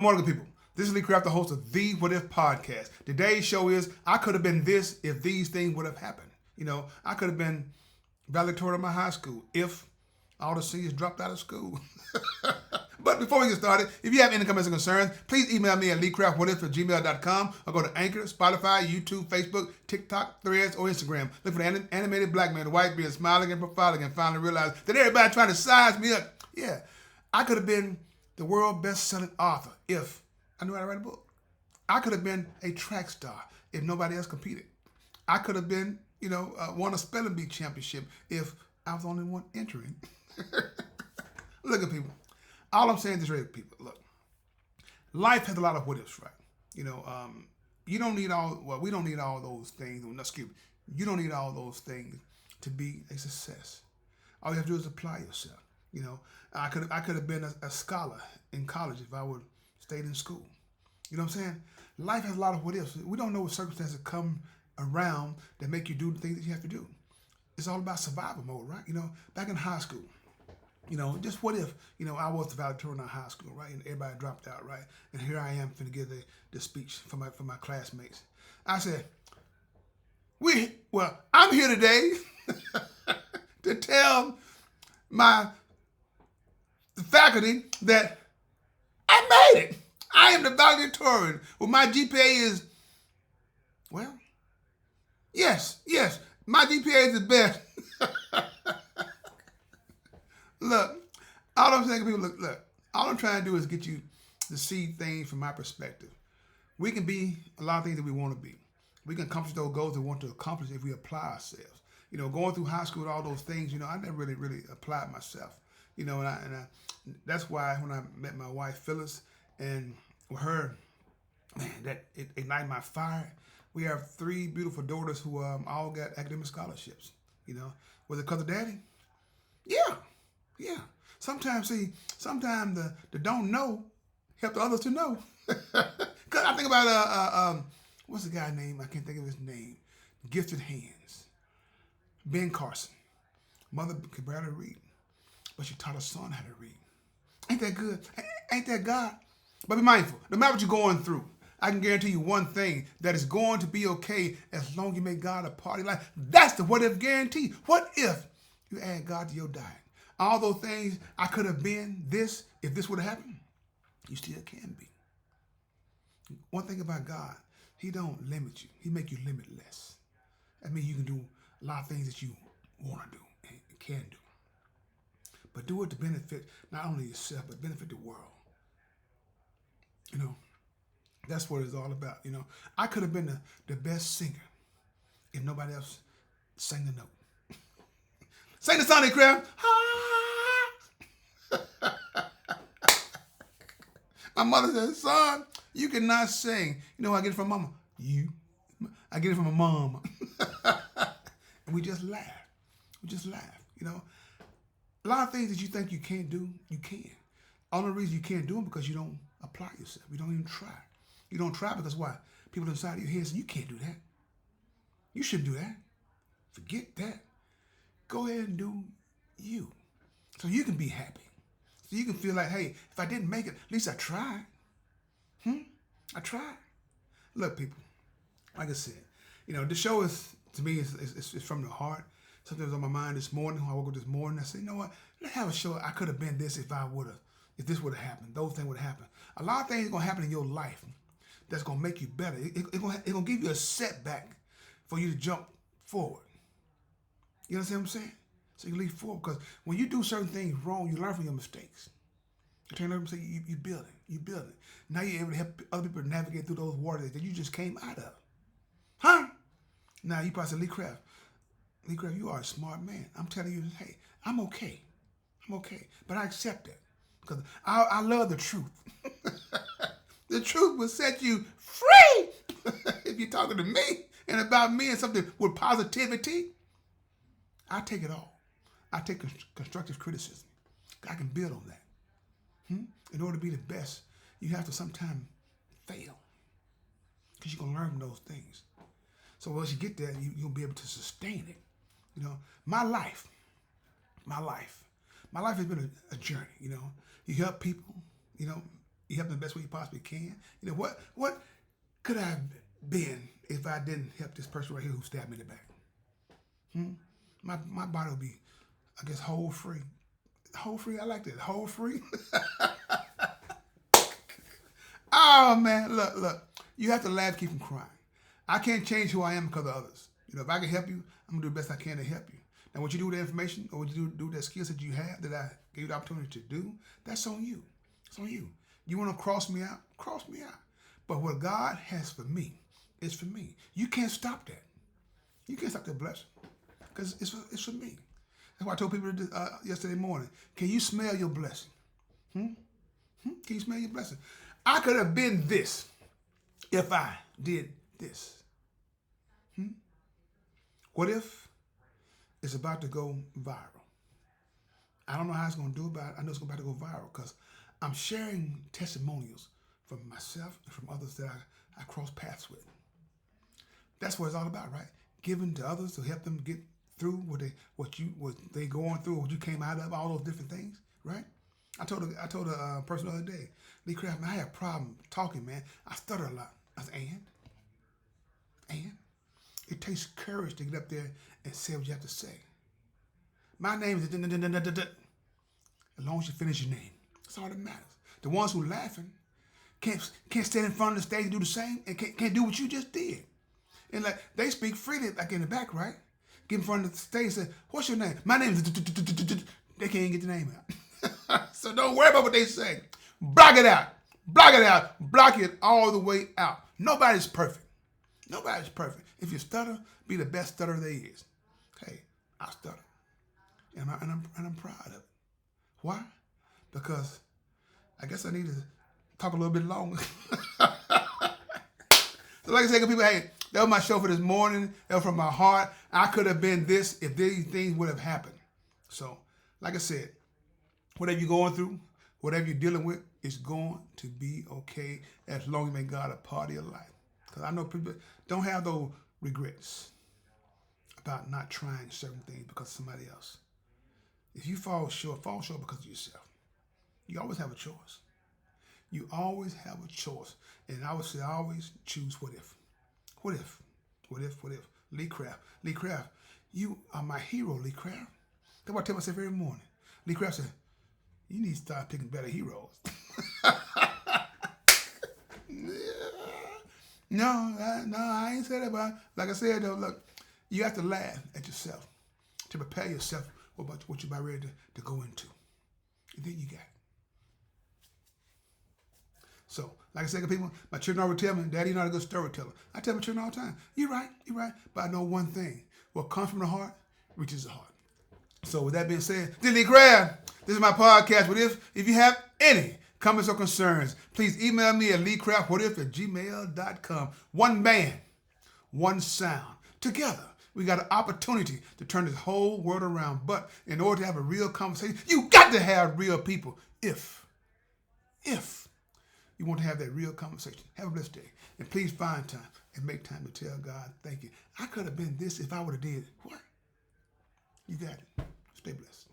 Good morning, good people. This is Lee Craft, the host of The What If Podcast. Today's show is I could have been this if these things would have happened. I could have been valedictorian of my high school if all the seniors dropped out of school. But before we get started, if you have any comments or concerns, please email me at leecraftwhatif@gmail.com or go to Anchor, Spotify, YouTube, Facebook, TikTok, Threads, or Instagram. Look for the animated black man, the white beard, smiling and profiling, and finally realize that everybody trying to size me up. Yeah, I could have been the world best-selling author if I knew how to write a book. I could have been a track star if nobody else competed. I could have been, won a spelling bee championship if I was the only one entering. Look at people. All I'm saying is this, people. Look, life has a lot of what ifs, right? You don't need we don't need all those things. You don't need all those things to be a success. All you have to do is apply yourself. I could have been a scholar in college if I would stayed in school. You know what I'm saying? Life has a lot of what ifs. We don't know what circumstances come around that make you do the things that you have to do. It's all about survival mode, right? Back in high school, just what if, I was the valedictorian in high school, right? And everybody dropped out, right? And here I am finna give the speech for my classmates. I said, I'm here today to tell the faculty that I made it. I am the valedictorian. Well, my GPA is, yes, my GPA is the best. Look, all I'm saying to people, look, all I'm trying to do is get you to see things from my perspective. We can be a lot of things that we want to be. We can accomplish those goals that we want to accomplish if we apply ourselves. Going through high school and all those things, I never really applied myself. That's why when I met my wife, Phyllis, and with her, man, that it ignited my fire. We have 3 beautiful daughters who all got academic scholarships. Was it because of daddy? Yeah. Sometimes the don't know help the others to know. Cause I think about what's the guy's name? I can't think of his name. Gifted Hands. Ben Carson. Mother could barely read, but she taught her son how to read. Ain't that good? Ain't that God? But be mindful. No matter what you're going through, I can guarantee you one thing, that it's going to be okay as long as you make God a part of your life. That's the what if guarantee. What if you add God to your diet? All those things I could have been this, if this would have happened, you still can be. One thing about God, He don't limit you. He make you limitless. That means you can do a lot of things that you want to do and can do. But do it to benefit not only yourself, but benefit the world. That's what it's all about. I could have been the best singer if nobody else sang the note. Sing the Sonic Craft. My mother said, son, you cannot sing. I get it from mama. I get it from my mom. And we just laugh. A lot of things that you think you can't do, you can. Only reason you can't do them because you don't apply yourself. You don't even try. You don't try because why? People inside of your head say, you can't do that. You shouldn't do that. Forget that. Go ahead and do you. So you can be happy. So you can feel like, hey, if I didn't make it, at least I tried. I tried. Look, people, like I said, the show is, to me, it's from the heart. Something was on my mind this morning. I woke up this morning. I said, you know what? Let's have a show. I could have been this if this would have happened. Those things would have happened. A lot of things are going to happen in your life that's going to make you better. It's going to give you a setback for you to jump forward. You understand what I'm saying? So you leap forward, because when you do certain things wrong, you learn from your mistakes. You turn over and say, you build it. Now you're able to help other people navigate through those waters that you just came out of. Huh? Now you probably say, Lee Craft, you are a smart man. I'm telling you, hey, I'm okay. But I accept that because I love the truth. The truth will set you free. If you're talking to me and about me and something with positivity, I take it all. I take constructive criticism. I can build on that. In order to be the best, you have to sometimes fail, because you're going to learn from those things. So once you get there, you'll be able to sustain it. My life has been a journey. You help people, You help them the best way you possibly can. You know, what could I have been if I didn't help this person right here who stabbed me in the back? My body would be, I guess, whole free. Whole free, I like that. Whole free. Oh, man, look. You have to laugh, keep from crying. I can't change who I am because of others. You know, if I can help you, I'm going to do the best I can to help you. Now, what you do with the information or what you do with that skills that you have that I gave you the opportunity to do, that's on you. It's on you. You want to cross me out? Cross me out. But what God has for me is for me. You can't stop that. You can't stop that blessing because it's for me. That's why I told people yesterday morning, can you smell your blessing? Can you smell your blessing? I could have been this if I did this. What if it's about to go viral? I don't know how it's going to do it, but I know it's about to go viral because I'm sharing testimonials from myself and from others that I cross paths with. That's what it's all about, right? Giving to others to help them get through what they going through, what you came out of, all those different things, right? I told a person the other day, Lee Craft, man, I have a problem talking, man. I stutter a lot. I said, and it takes courage to get up there and say what you have to say. My name is as long as you finish your name. That's all that matters. The ones who laughing can't stand in front of the stage and do the same and can't do what you just did. And like they speak freely, like in the back, right? Get in front of the stage and say, what's your name? My name is they can't even get the name out. So don't worry about what they say. Block it out. Block it out. Block it all the way out. Nobody's perfect. Nobody's perfect. If you stutter, be the best stutterer there is. Hey, I stutter. And I'm proud of it. Why? Because I guess I need to talk a little bit longer. So like I said, people, hey, that was my show for this morning. That was from my heart. I could have been this if these things would have happened. So, like I said, whatever you're going through, whatever you're dealing with, it's going to be okay as long as you make God a part of your life. Because I know people don't have those regrets about not trying certain things because of somebody else. If you fall short because of yourself. You always have a choice. You always have a choice. And I would say always choose what if. What if? What if? What if? Lee Craft. Lee Craft, you are my hero, Lee Craft. That's what I tell myself every morning. Lee Craft said, you need to start picking better heroes. No, I ain't said that, but like I said, though, look, you have to laugh at yourself to prepare yourself about what you're about ready to go into. And then you got it. So, like I said, people, my children always tell me, Daddy, you're not a good storyteller. I tell my children all the time, you're right. But I know one thing. What comes from the heart reaches the heart. So with that being said, this is Lee Craft. This is my podcast. What if you have any comments or concerns, please email me at leecraftwhatif@gmail.com. One band, one sound. Together, we got an opportunity to turn this whole world around. But in order to have a real conversation, you got to have real people. If you want to have that real conversation, have a blessed day. And please find time and make time to tell God, thank you. I could have been this if I would have did what? You got it. Stay blessed.